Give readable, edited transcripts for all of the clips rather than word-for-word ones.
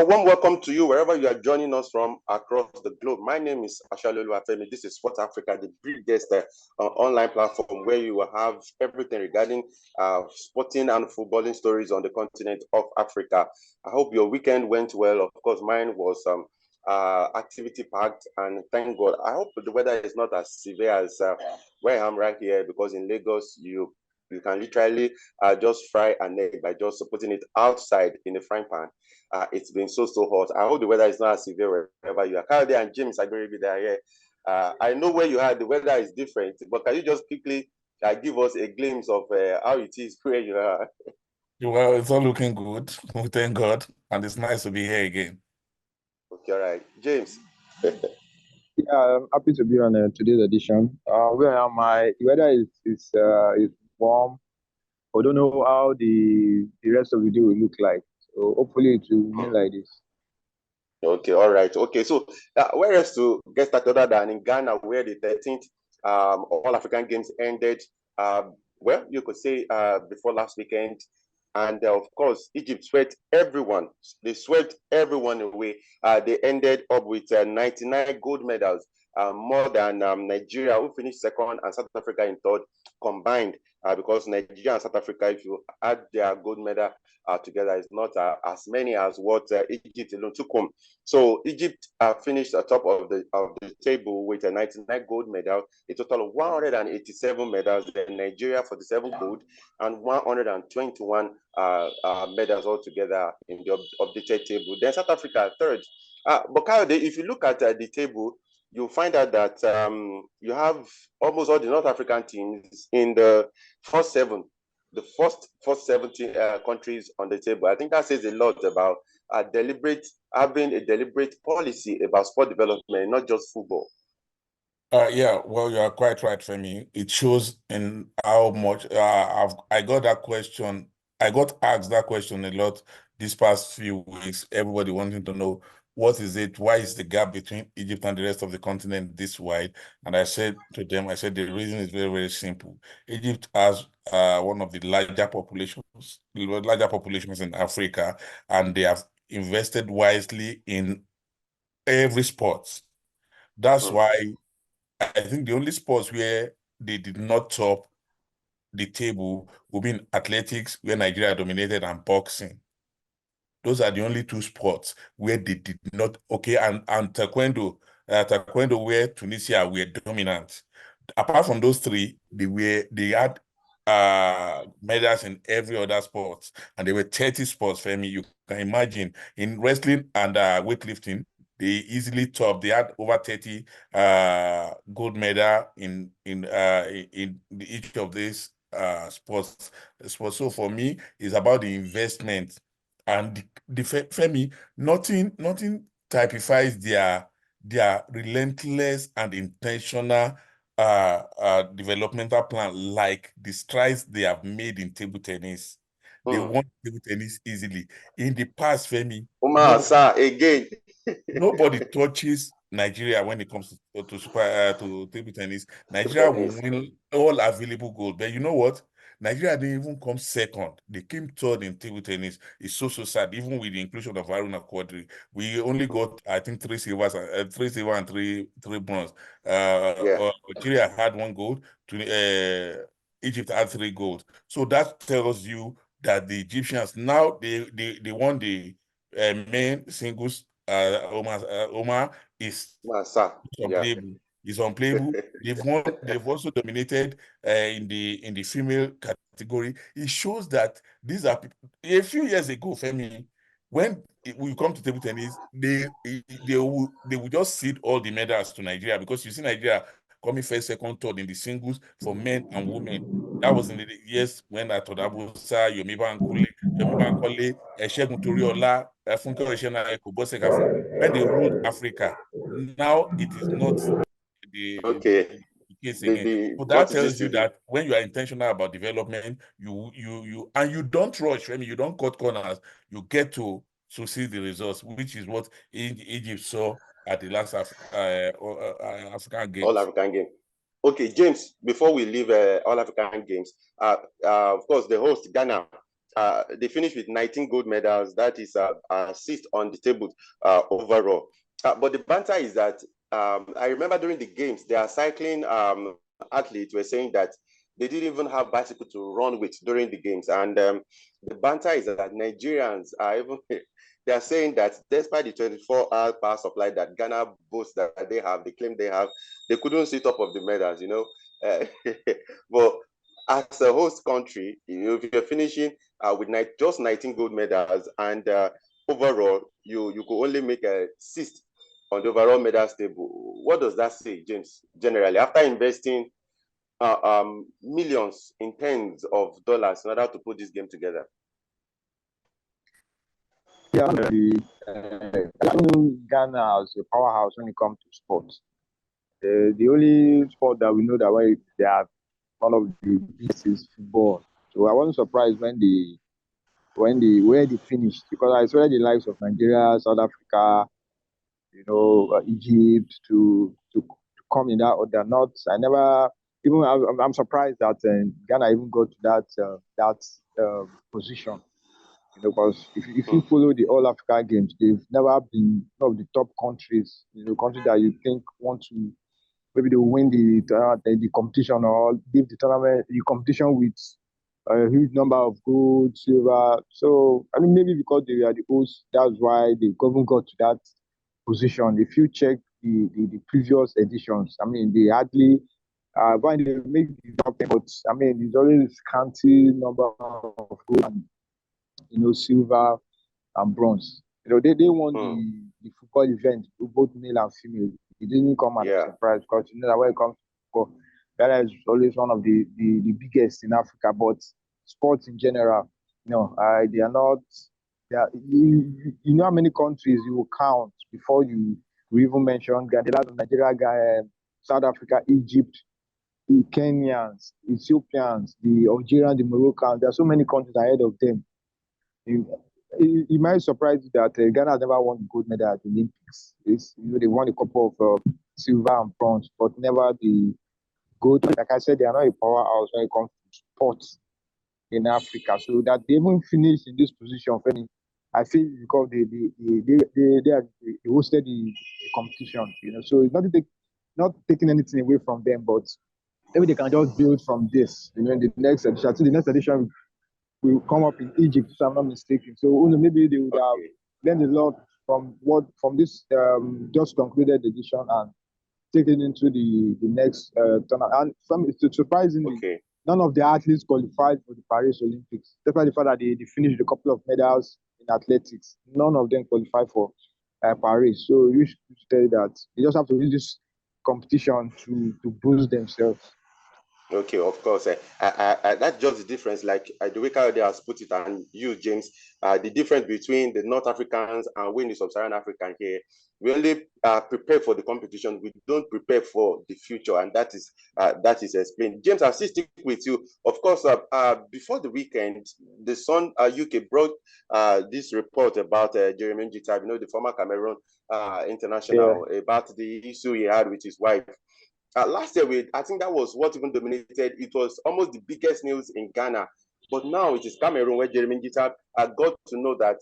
warm welcome to you wherever you are joining us from across the globe. My name is Ashalolu Afemi. This is Sport Africa, the biggest online platform where you will have everything regarding sporting and footballing stories on the continent of Africa. I hope your weekend went well. Of course, mine was activity packed, and thank God. I hope the weather is not as severe as where I am right here, because in Lagos, you can literally just fry an egg by just putting it outside in a frying pan. It's been so hot. I hope the weather is not as severe wherever you are. Kyle and James are going to be there. Yeah. I know where you are, the weather is different, but can you just quickly give us a glimpse of how it is where you are? Well, it's all looking good. Thank God. And it's nice to be here again. Okay, all right. James. Yeah, I'm happy to be on today's edition. Where am I? The weather is warm. I don't know how the rest of the day will look like. So hopefully it will remain like this. Okay, all right. Okay, so where else to get started other than in Ghana, where the 13th All African Games ended? Well, you could say before last weekend. And of course, Egypt swept everyone. They swept everyone away. They ended up with 99 gold medals, more than Nigeria, who finished second, and South Africa in third combined. Because Nigeria and South Africa, if you add their gold medal together, is not as many as what Egypt alone took home. So Egypt finished at top of the table with a 99 gold medal, a total of 187 medals. Then Nigeria 47 gold and 121 medals altogether in the updated table. Then South Africa third. But Kyle, if you look at the table, you'll find out that you have almost all the North African teams in the first seven, the first 70 countries on the table. I think that says a lot about having a deliberate policy about sport development, not just football. Yeah, well, you are quite right, Femi. It shows in how much I got that question. I got asked that question a lot these past few weeks. Everybody wanting to know, what is it? Why is the gap between Egypt and the rest of the continent this wide? And I said to them, the reason is very, very simple. Egypt has one of the larger populations in Africa, and they have invested wisely in every sport. That's why I think the only sports where they did not top the table would be in athletics, where Nigeria dominated, and boxing. Those are the only two sports where they did not. Okay, and taekwondo, where Tunisia were dominant. Apart from those three, they had medals in every other sport, and there were 30 sports. Femi, you can imagine in wrestling and weightlifting, they easily top. They had over 30 gold medal in each of these sports. So for me, it's about the investment. And the Femi, nothing typifies their relentless and intentional developmental plan like the strides they have made in table tennis. They won table tennis easily. In the past, Femi, nobody touches Nigeria when it comes to table tennis. Nigeria will win all available gold. But you know what? Nigeria didn't even come second. They came third in table tennis. It's so sad. Even with the inclusion of Haruna Quadri, we only got, I think, 3 silver and three bronze. Nigeria had 1 gold. Egypt had 3 gold. So that tells you that the Egyptians now they won the main singles. Omar is unplayable. He's unplayable. They've also dominated in the female category. It shows that these are people. A few years ago, Femi, when we come to table tennis, they will just cede all the medals to Nigeria, because you see Nigeria coming first, second, third in the singles for men and women. That was in the years when Atodabusa, Yomiba Nkole, Segun Toriola, Funke Oshena, Bose Kafu, when they ruled Africa. Now it is not the case again. So that tells you that when you are intentional about development, you don't rush. I mean, you don't cut corners. You get to see the results, which is what Egypt saw at the last African Games. All African Games. Okay, James, before we leave All African Games, of course, the host, Ghana, they finished with 19 gold medals. That is sixth on the table overall. But the banter is that I remember during the games, their cycling athletes were saying that they didn't even have bicycle to run with during the games. And the banter is that Nigerians are even they are saying that despite the 24-hour power supply that Ghana boasts that they claim they have, they couldn't sit top of the medals, you know. But as a host country, if you're finishing with just 19 gold medals and overall you could only make a sixth on the overall medals table, what does that say, James, generally, after investing millions in tens of dollars in order to put this game together? Yeah, I don't know Ghana as a powerhouse when it comes to sports. The only sport that we know that way they have one of the biggest is football. So I wasn't surprised where they finished, because I saw the likes of Nigeria, South Africa, Egypt to come in that order. Not I never even I'm surprised that Ghana even got to that position. Because if you follow the All Africa Games, they've never been one of the top countries. Countries that you think want to maybe they will win the competition or give the competition with a huge number of gold, silver. So I mean, maybe because they are the hosts, that's why they even got to that position. If you check the previous editions, I mean, they hardly when they make the top 10, but I mean, there's always scanty number of gold and silver and bronze. They won the football event, both male and female. It didn't come as a surprise, because that when it comes to football, Ghana is always one of the biggest in Africa. But sports in general, they are not. They are, you know how many countries you will count before you even mention Ghana, Nigeria, South Africa, Egypt, the Kenyans, Ethiopians, the Algerians, the Moroccans. There are so many countries ahead of them. It might surprise you that Ghana has never won gold medal at the Olympics. They won a couple of silver and bronze, but never the gold. Like I said, they are not a powerhouse when it comes to sports in Africa. So that they even finished in this position, I feel because they hosted the competition. So it's not taking anything away from them, but maybe they can just build from this. In the next edition. I think the next edition will come up in Egypt, if I'm not mistaken. So maybe they would have learned a lot from this just concluded edition and taken into the next tournament. And surprisingly, none of the athletes qualified for the Paris Olympics. Despite the fact that they finished a couple of medals in athletics, none of them qualified for Paris. So you should tell you that they just have to use this competition to boost themselves. Okay, of course. That's just the difference. Like the way Kayode has put it, and you, James, the difference between the North Africans and we, the Sub-Saharan African here, we only prepare for the competition. We don't prepare for the future, and that is explained. James, I'll still stick with you. Of course, before the weekend, the Sun UK brought this report about Geremi Njitap, the former Cameroon international, about the issue he had with his wife. Last year, I think that was what even dominated. It was almost the biggest news in Ghana. But now it is Cameroon, where Geremi Njitap got to know that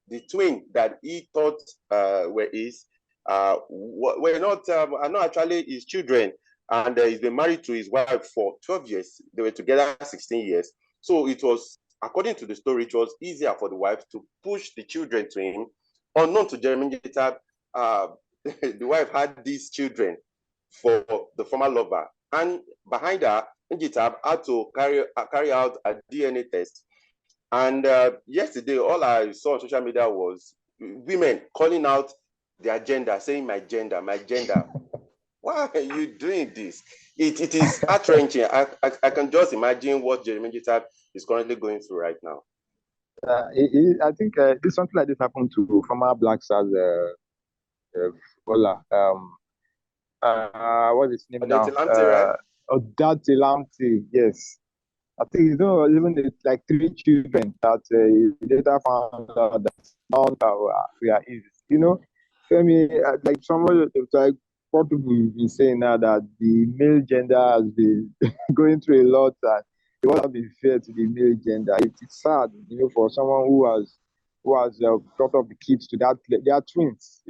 the twin that he thought were his were not are not actually his children. And he's been married to his wife for 12 years. They were together 16 years. So it was, according to the story, it was easier for the wife to push the children to him. Unknown to Geremi Njitap, the wife had these children for the former lover, and behind her, Njitap had to carry out a DNA test. And yesterday, all I saw on social media was women calling out their gender, saying my gender, my gender. Why are you doing this? It is heart-wrenching. I can just imagine what Geremi Njitap is currently going through right now. I think this something like this happened to former Black Stars footballer. What's his name now? Right? Odate Lamptey, yes. I think even like 3 children that later found out that we are his. I mean, like somebody like what people have been saying now that the male gender has been going through a lot. not been fair to the male gender. It's sad, for someone who has brought up the kids to that. They are twins,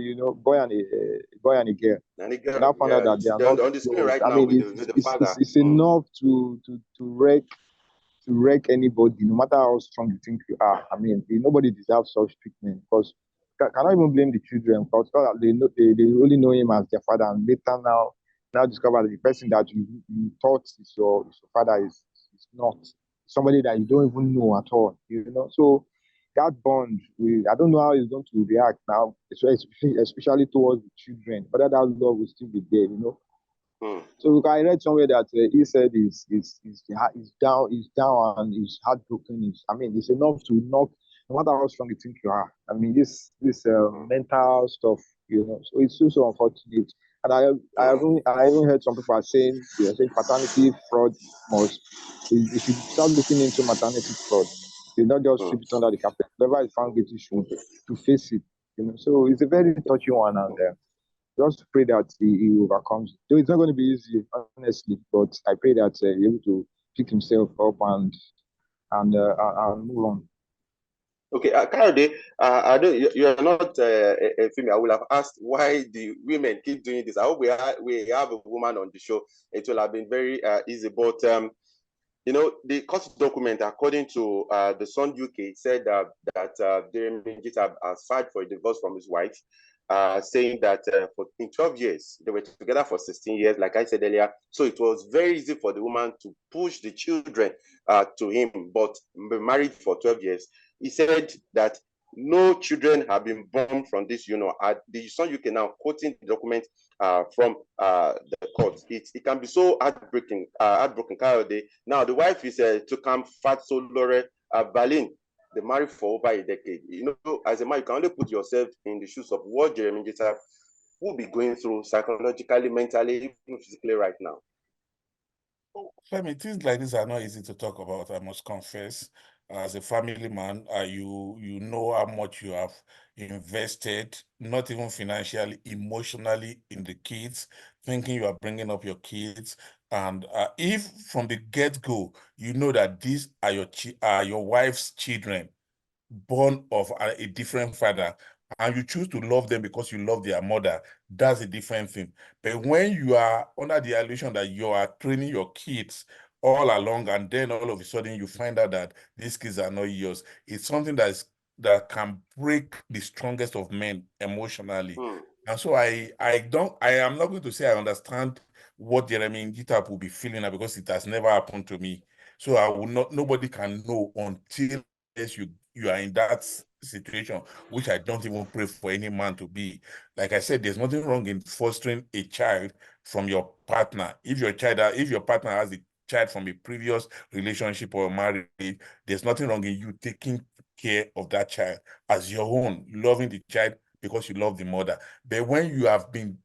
boy and a girl. And And I found out that they are they're not on the screen close. right I now mean, with the father. it's enough to wreck anybody, no matter how strong you think you are. I mean, nobody deserves such treatment because cannot even blame the children because they know they only know him as their father, and later now discover that the person that you thought is your father is not somebody that you don't even know at all. So that bond, I don't know how he's going to react now, especially towards the children. Whether that love will still be there. So I read somewhere that he said he's down, and he's heartbroken. I mean, it's enough to knock, no matter how strong you think you are. I mean, this mental stuff, So it's so unfortunate. And I even heard some people are saying paternity fraud must. They should start looking into maternity fraud. They not just sweep it under the carpet. Whoever is found guilty should to face it. So it's a very touchy one, and just pray that he overcomes. Though it's not going to be easy, honestly, but I pray that he's able to pick himself up and move on. Okay, Kayode, I don't, you're not a female. I would have asked why the women keep doing this. I hope we have a woman on the show. It will have been very easy. But, the court document, according to the Sun UK, said that Geremi Njitap has filed for a divorce from his wife, saying that in 12 years, they were together for 16 years, like I said earlier. So it was very easy for the woman to push the children to him, but married for 12 years. He said that no children have been born from this union. The Sun UK now quoting the document from the court. It can be so heartbreaking, Kayode. Now, the wife is Toukam Fotso Laure Verline. They married for over a decade. As a man, you can only put yourself in the shoes of what Geremi Njitap will be going through psychologically, mentally, even physically right now. Femi, things like this are not easy to talk about, I must confess. As a family man, you know how much you have invested, not even financially, emotionally in the kids, thinking you are bringing up your kids. And if from the get-go, you know that these are your wife's children, born of a different father, and you choose to love them because you love their mother, that's a different thing. But when you are under the illusion that you are training your kids all along, and then all of a sudden you find out that these kids are not yours, it's something that can break the strongest of men emotionally. And so I am not going to say I understand what Geremi Njitap will be feeling now, because it has never happened to me. So nobody can know until you are in that situation, which I don't even pray for any man to be. Like I said, there's nothing wrong in fostering a child from your partner. If your partner has a child from a previous relationship or marriage, there's nothing wrong in you taking care of that child as your own, loving the child because you love the mother. But when you have been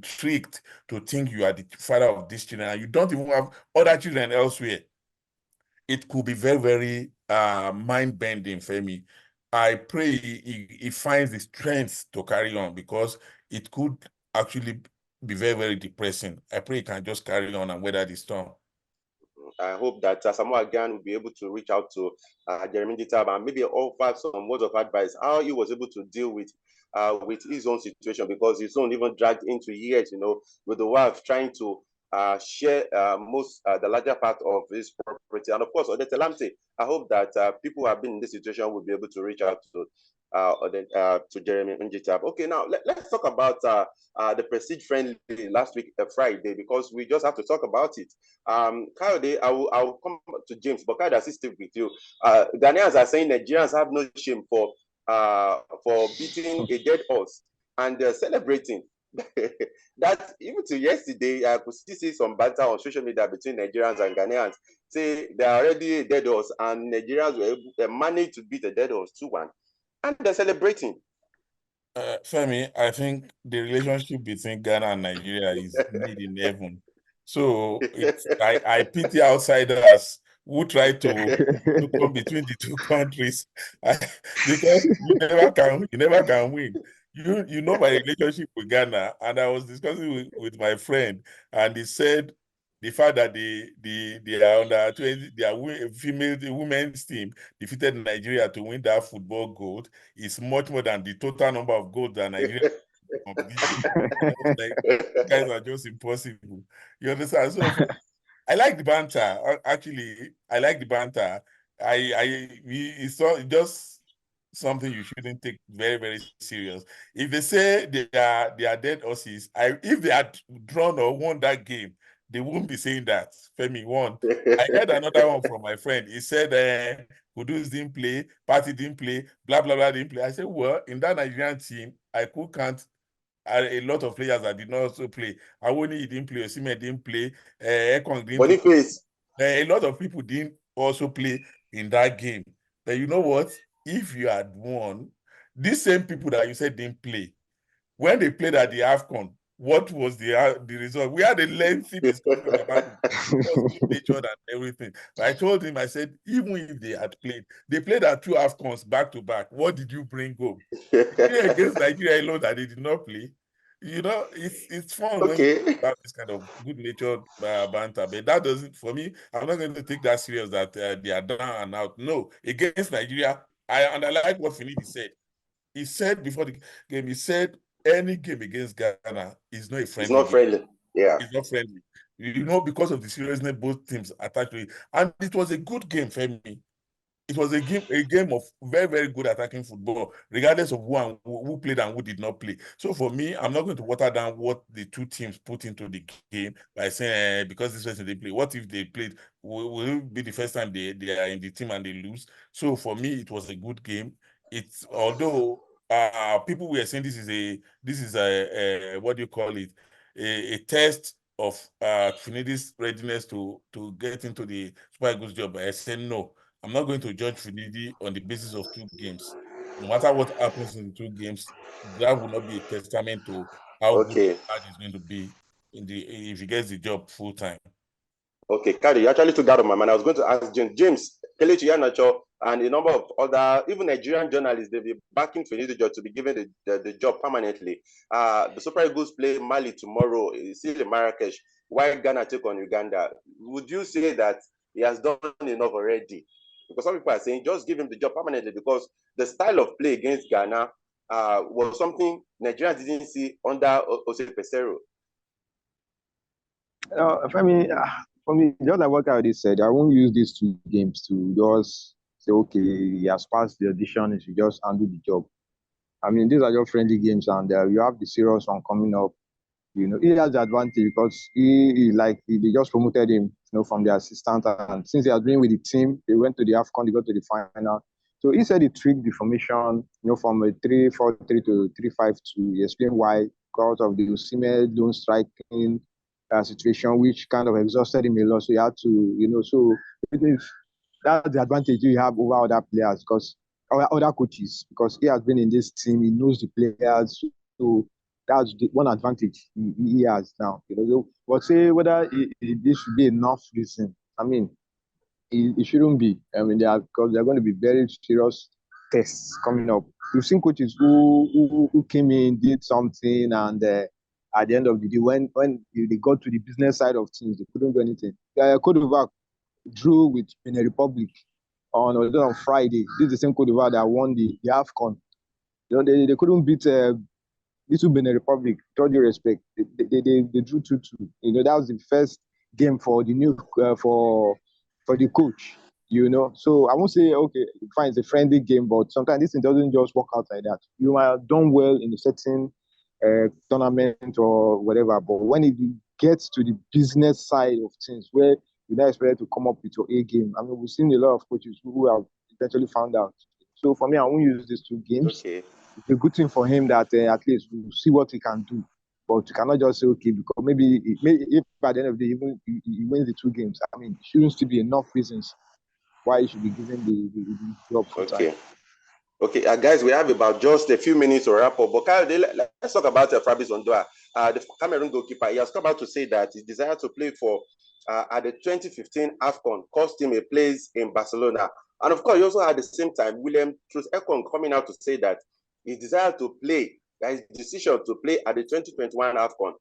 tricked to think you are the father of these children, and you don't even have other children elsewhere, it could be very, very mind-bending for me. I pray he finds the strength to carry on, because it could actually be very, very depressing. I pray he can just carry on and weather the storm. I hope that Samuel again will be able to reach out to Geremi Njitap and maybe offer some words of advice how he was able to deal with his own situation, because his own even dragged into years, with the wife trying to share the larger part of his property. And of course, Odette Lamte, I hope that people who have been in this situation will be able to reach out to Geremi Njitap. Okay, now let's talk about the Prestige friendly last week, Friday, because we just have to talk about it. Kayode, I will come to James, but Kayode, I still with you. Ghanaians are saying Nigerians have no shame for beating a dead horse and celebrating. That even to yesterday, I could still see some banter on social media between Nigerians and Ghanaians. Say they are already a dead horse, and Nigerians were managed to beat a dead horse 2-1, and they're celebrating. Femi, I think the relationship between Ghana and Nigeria is made in heaven. So I pity outsiders who try to come between the two countries, because you never can win. You know my relationship with Ghana, and I was discussing with my friend, and he said the fact that they are under 20, their women's team defeated Nigeria to win that football gold is much more than the total number of goals that Nigeria competition. Like, you guys are just impossible. You understand? So I like the banter. Actually, I like the banter. It's just something you shouldn't take very, very serious. If they say they are dead horses, if they had drawn or won that game, they wouldn't be saying that. Femi won. I heard another one from my friend. He said, Kudus didn't play, Party didn't play, blah, blah, blah, didn't play. I said, well, in that Nigerian team, I could count a lot of players that did not also play. Awoni didn't play, Osimhen didn't play, Ekong didn't play. Boniface. A lot of people didn't also play in that game. But you know what? If you had won, these same people that you said didn't play, when they played at the AFCON, what was the result? We had a lengthy discussion about it. It was good-natured and everything. But I told him, I said, even if they had played, they played at 2 AFCONs back to back. What did you bring home? Against Nigeria alone that they did not play. You know, it's fun when you have this kind of good-natured banter. But that doesn't, for me, I'm not going to take that serious that they are down and out. No, against Nigeria, and I like what Finidi said. He said before the game, he said any game against Ghana is not a friendly game. It's not friendly. Yeah. It's not friendly. You know, because of the seriousness both teams attached to it. And it was a good game for me. It was a game of very, very good attacking football, regardless of who played and who did not play. So for me, I'm not going to water down what the two teams put into the game by saying, because this person they play. What if they played? Will it be the first time they are in the team and they lose? So for me, it was a good game. It's although people were saying this is a what do you call it? A test of Finidi's readiness to get into the Super Eagles job. I said no. I'm not going to judge Finidi on the basis of 2 games. No matter what happens in the 2 games, that will not be a testament to how good he's going to be if he gets the job full time. Okay, Kari, you actually took that on my mind. I was going to ask James, Kelechi Iheanacho, and a number of other, even Nigerian journalists, they'll be backing Finidi to be given the job permanently. The Super Eagles play Mali tomorrow, still in Marrakesh, while Ghana take on Uganda. Would you say that he has done enough already? Because some people are saying just give him the job permanently because the style of play against Ghana was something Nigerians didn't see under Jose Peseiro. For me, just like what I already said, I won't use these 2 games to just say, okay, he has passed the audition, he should just handle the job. I mean, these are just friendly games, and you have the serious one coming up. You know, he has the advantage because they just promoted him, from the assistant, and since he has been with the team, they went to the AFCON, they got to the final. So he said he tweaked the formation, from a 3-4-3 to 3-5-2. He explained why, because of the Osimhen lone striking situation, which kind of exhausted him a lot. So he had to, so that's the advantage you have over other players, because other coaches, because he has been in this team, he knows the players. So that's the one advantage he has now. But say whether this should be enough reason. I mean, it shouldn't be. I mean, because they're going to be very serious tests coming up. We've seen coaches who came in, did something, and at the end of the day, when they got to the business side of things, they couldn't do anything. Cote d'Ivoire drew with Benin Republic on Friday. This is the same Cote d'Ivoire that won the AFCON. They couldn't beat little Benin Republic. With all due respect, they drew 2-2. That was the first game for the new for the coach. So I won't say okay, fine, it's a friendly game, but sometimes this thing doesn't just work out like that. You might have done well in a certain tournament or whatever, but when it gets to the business side of things, where you're not expected to come up with your A game. I mean, we've seen a lot of coaches who have eventually found out. So for me, I won't use these 2 games. Okay. It's a good thing for him that at least we'll see what he can do. But you cannot just say, okay, because maybe if by the end of the day he wins the 2 games, I mean, it shouldn't still be enough reasons why he should be given the job full time. Okay, guys, we have about just a few minutes to wrap up. But Kyle, let's talk about Fabrice Ondoa, the Cameroon goalkeeper. He has come out to say that his desire to play for at the 2015 AFCON cost him a place in Barcelona. And of course, he also at the same time, William Truss-Ekong coming out to say that his desire to play, that his decision to play at the 2021 AFCON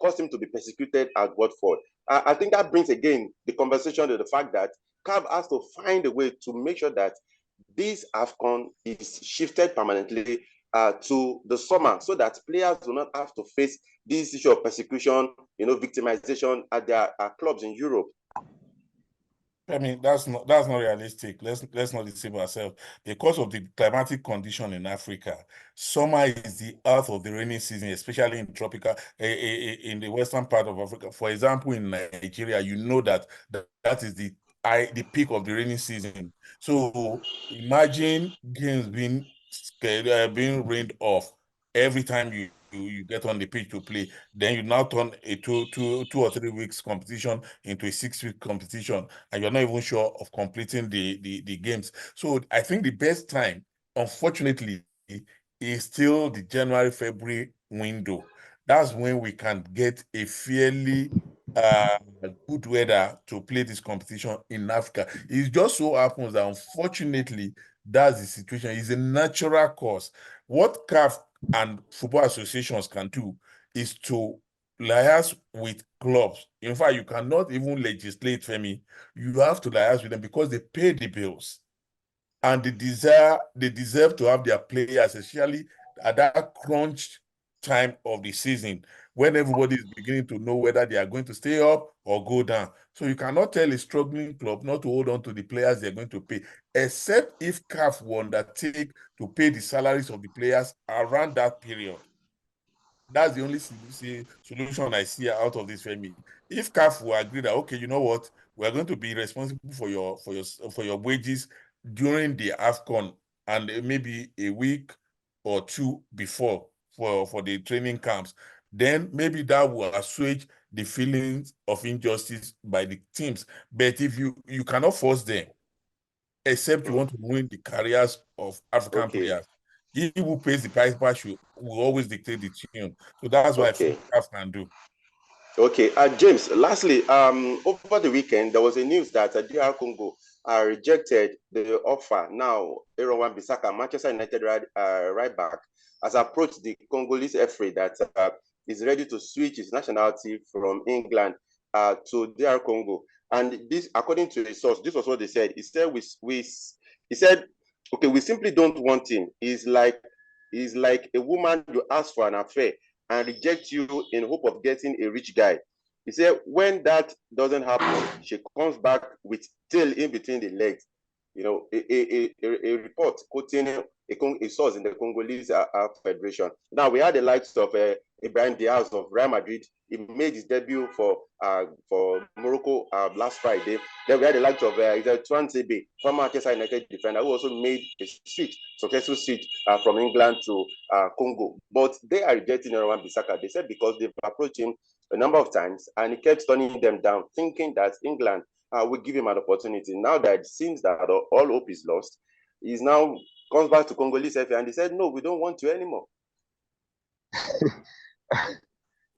caused him to be persecuted at Watford. I think that brings again the conversation to the fact that CAF has to find a way to make sure that this AFCON is shifted permanently to the summer, so that players do not have to face this issue of persecution, victimization at their clubs in Europe. I mean, that's not realistic. Let's not deceive ourselves. Because of the climatic condition in Africa, summer is the earth of the rainy season, especially in tropical in the western part of Africa. For example, in Nigeria, you know that is the peak of the rainy season. So imagine games being rained off every time you get on the pitch to play. Then you now turn a two or 3 weeks competition into a 6-week competition, and you're not even sure of completing the games. So I think the best time, unfortunately, is still the January-February window. That's when we can get a fairly good weather to play this competition in Africa. It just so happens that unfortunately, that's the situation. It's a natural cause. What CAF and football associations can do is to liaise with clubs. In fact, you cannot even legislate, Femi. You have to liaise with them because they pay the bills. And they deserve to have their players, especially at that crunch time of the season when everybody is beginning to know whether they are going to stay up or go down. So you cannot tell a struggling club not to hold on to the players they're going to pay, except if CAF will undertake to pay the salaries of the players around that period. That's the only solution I see out of this, Femi. If CAF will agree that, okay, you know what, we're going to be responsible for your wages during the AFCON and maybe a week or two before for the training camps, then maybe that will assuage the feelings of injustice by the teams. But if you cannot force them, except you want to ruin the careers of African players, he who pays the price will always dictate the tune. So that's what I think CAF can do. Okay, James, lastly, over the weekend, there was a news that DR Congo rejected the offer. Now, Wan-Bissaka, Manchester United right back, has approached the Congolese referee that is ready to switch his nationality from England to DR Congo. And this, according to the source, this was what they said. He said, okay, we simply don't want him. He's like a woman you ask for an affair and reject you in hope of getting a rich guy. He said, when that doesn't happen, she comes back with tail in between the legs. A report quoting a source in the Congolese Federation. Now, we had the likes of Ibrahim Diaz of Real Madrid. He made his debut for Morocco last Friday. Then we had the likes of Tuan Sebe, former Manchester United defender, who also made a successful switch from England to Congo. But they are rejecting Wan-Bissaka. They said because they've approached him a number of times and he kept turning them down, thinking that England will give him an opportunity. Now that it seems that all hope is lost, he's now comes back to Congolese FA and they said, no, we don't want you anymore.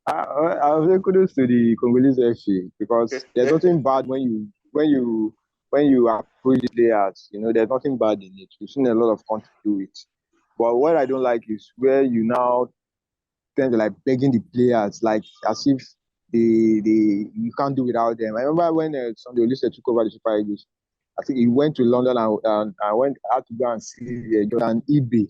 I say kudos to the Congolese FA because there's nothing bad when you approach the players. There's nothing bad in it. We've seen a lot of countries do it. But what I don't like is where you now tend to like begging the players, like as if you can't do without them. I remember when Sunday Olise took over the Super Eagles, I think he went to London and had to go and see Jordan Ibe,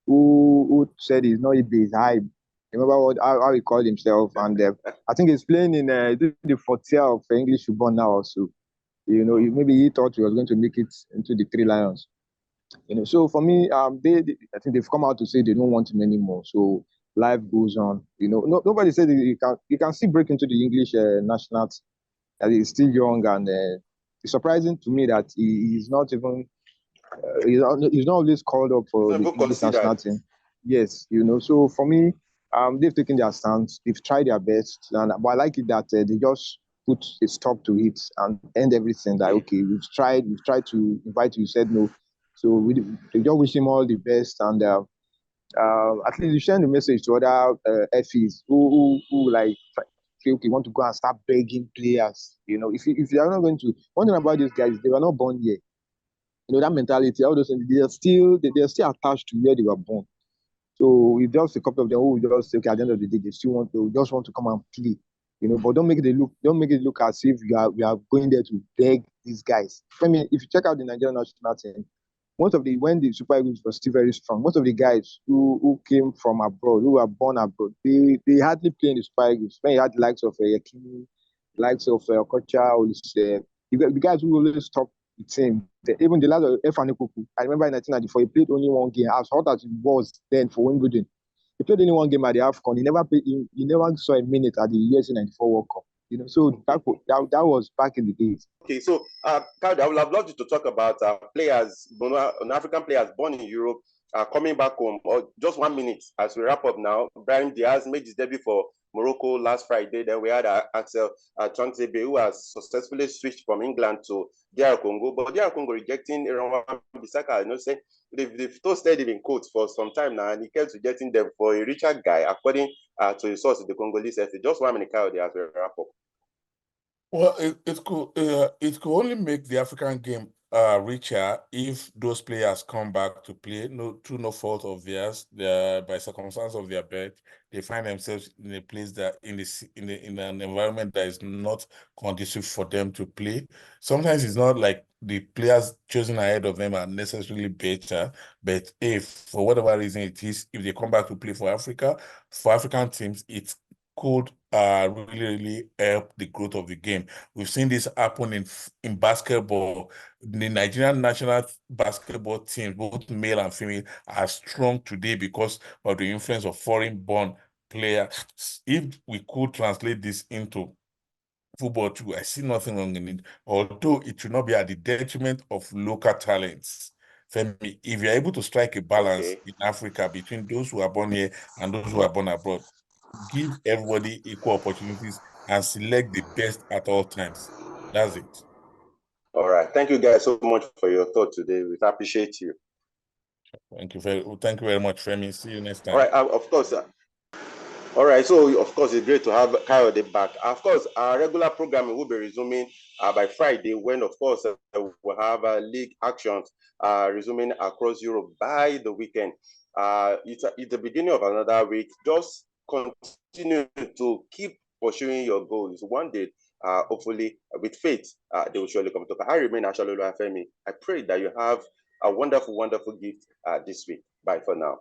who said he's not Ibe, he's Hype. Remember how he called himself, and I think he's playing in the fourth tier of English football now also. Maybe he thought he was going to make it into the Three Lions. So for me, I think they've come out to say they don't want him anymore. So life goes on. Nobody said you can still break into the English national team. He's still young, and it's surprising to me that he's not even he's not always called up for the English national team. Yes, So for me, they've taken their stance. They've tried their best, but I like it that they just put a stop to it and end everything. That okay, we've tried to invite you, you said no. So we just wish him all the best, and at least you send the message to other FEs who like okay, want to go and start begging players. If they are not going to, one thing about these guys, they were not born here. That mentality, all those things, they are still attached to where they were born. So it's just a couple of them who will just say, okay, at the end of the day, they just want to come and play, but don't make it look as if you are going there to beg these guys. I mean, if you check out the Nigerian national team, when the Super Eagles were still very strong, most of the guys who came from abroad, who were born abroad, they hardly play in the Super Eagles. When you had the likes of Yakini, likes of Okocha, the guys who always top the team. Even the last of Efan Ekuku, I remember in 1994, he played only one game. As hot as it was then for Wimbledon, he played only one game at the AFCON. He never saw a minute at the USA 94 World Cup. So that was back in the days. Okay, so Kyle, I would have loved you to talk about players, African players born in Europe, coming back home. Or just 1 minute as we wrap up now. Brahim Diaz made his debut for Morocco last Friday. Then we had Axel Tuanzebe, who has successfully switched from England to DR Congo. But DR Congo rejecting Wan-Bissaka, saying they've toasted him in quotes for some time now, and he kept rejecting them for a richer guy, according to his source, the Congolese FA. Just 1 minute, Kyle, as we wrap up. Well, it could only make the African game richer if those players come back to play, through no fault of theirs, by circumstance of their birth, they find themselves in a place that in an environment that is not conducive for them to play. Sometimes it's not like the players chosen ahead of them are necessarily better, but if for whatever reason it is, if they come back to play for Africa, for African teams, it could really help the growth of the game. We've seen this happen in basketball. The Nigerian national basketball teams, both male and female, are strong today because of the influence of foreign-born players. If we could translate this into football too, I see nothing wrong in it, although it should not be at the detriment of local talents. Femi, if you're able to strike a balance in Africa between those who are born here and those who are born abroad, give everybody equal opportunities and select the best at all times. That's it. All right. Thank you guys so much for your thought today. We appreciate you. Thank you very much, Femi. See you next time. All right. Of course. All right. So, of course, it's great to have Kayode back. Of course, our regular programming will be resuming by Friday when, of course, we'll have league actions resuming across Europe by the weekend. It's the beginning of another week. Just continue to keep pursuing your goals. One day, hopefully, with faith, they will surely come to pass. I remain Ashalolu Afemi. I pray that you have a wonderful, wonderful gift this week. Bye for now.